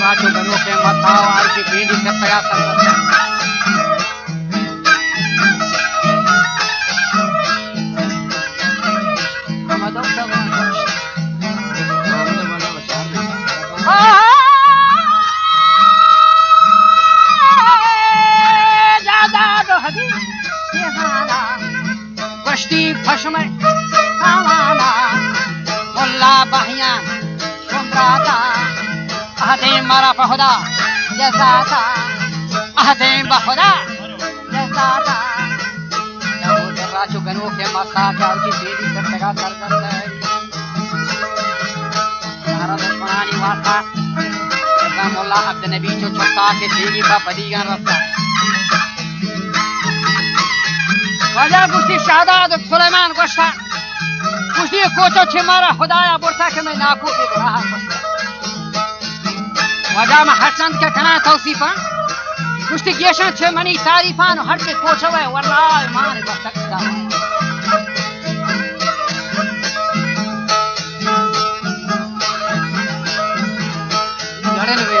राजू बनो के मथाव आर की पीढ़ी से प्रयास करता है ज्यादा दोहदी कश्ती फशमे खावाना मुल्ला बहिया सुमराता अहदें मारा बहुदा जैसाता अहदें बहुदा जैसाता राजू गनों के मसा क्या उनकी बेटी से लगा कर करता है भारत पुरानी वार्ता रामुल्ला अब्द नबी जो छोटा के देवी का बदीगा रस्ता वजह कुछ शादात सुलेमान गोश्ता कुछ ये कोचो छिमारा खुदाया बुरता के मैं नाकू के रहा वजह में हसन के कना तौसीफा कुश्ती गेशन छे मनी तारीफान हर के कोचवे वल्लाह मान बसकता लड़न वे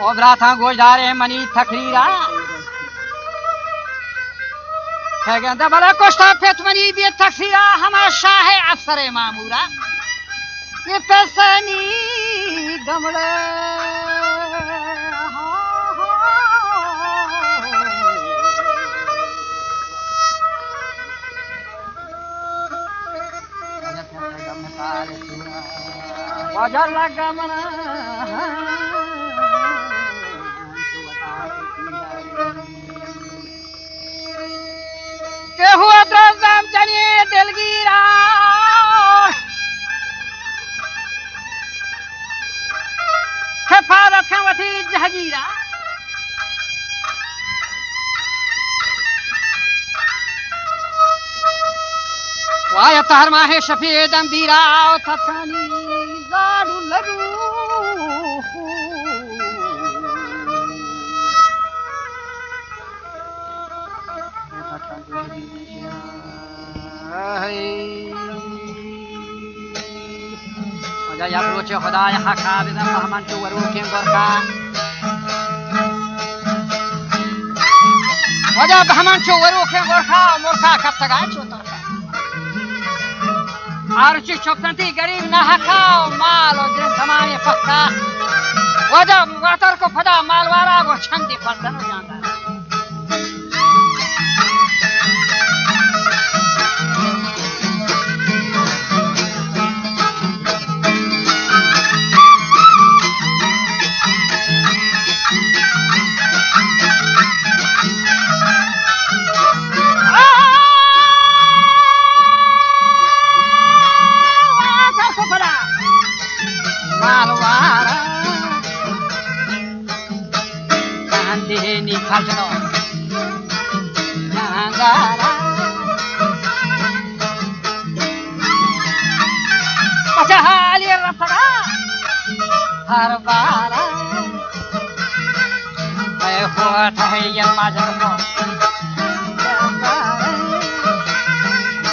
ओबरा गोजदारे मनी तकरीरा कहते भला कोष्टा फेत मनी बे तकरीरा हमारा शाह अफसर मामूरा ये पैसनी गमड़े वजह लगा मना के हुआ त्रम चनिए दिलगीरा खफारत खवती जहगीरा वाया तहर माहे शफी दम दीरा तथानी जाडू लगू वजह याप्रोच खुदा यहाँ खाबिदा फहमन तो वरू के गोरखा वजह फहमन तो वरू के गोरखा मोरखा कब तक आ चोता आरुचि चौकंती गरीब ना हका माल और दिन समाने पक्का वजह वातर को फदा मालवारा वो छंदी पर्दन हो जाता Kaltano Nangara Pachahali Rafara Harbara May Hota Hayam Majarko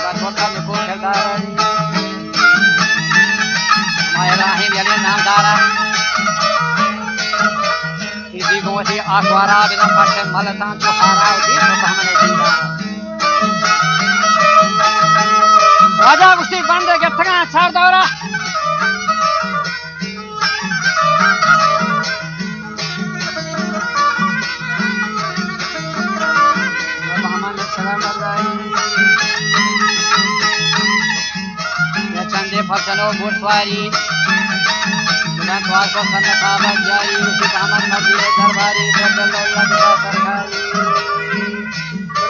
Bakota Mukotagari Mayarahim Yali Nandara Goti akwara bina fashion malatan to hara di bahmane dinga raja gusti bande gatga char dora bahmane salam rai ya chande fasano butwari द्वार को सन्नता बन जारी उसी कामन मस्जिद दरबारी बदल लगता सरकारी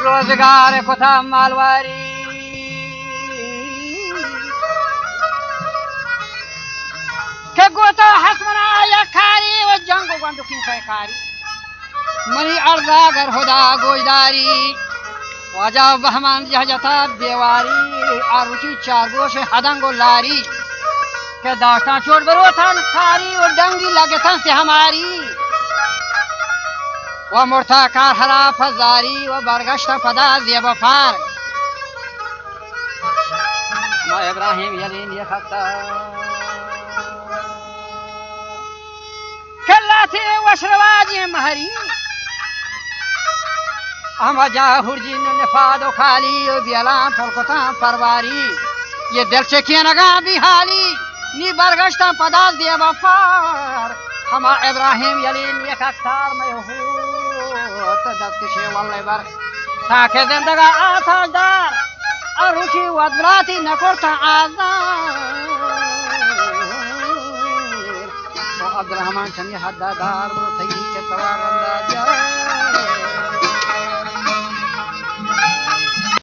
रोजगार को था मालवारी के गोता हसमना या खारी वो जंगो गंडो की सरकारी मनी अर्जा घर होदा गोजदारी वजह बहमान जहजता देवारी आरुचि चार गोश हदंगो लारी के दास्तां छोड़ बरो थान खारी और डंगी लगे थान से हमारी वो मुर्ता कार हरा फजारी वो बरगश्ता फदा ज़ेबफार मा इब्राहिम यलीन ये खत्ता कल्लाती वशरवाजी महरी हम जा हुर्जी नफादो खाली और बियालां फलकोता परवारी ये दिल से किया नगा बिहाली नी बरगश्ता पदाल दिया वफार हम इब्राहिम यलीन ये खत्तार में हो तो दस के वाले बर ताके जिंदगा आसादार अरुचि वदराती न करता आज़ार तो अब्दुल रहमान चंद हद्दादार वो सही के सवार अंदाज़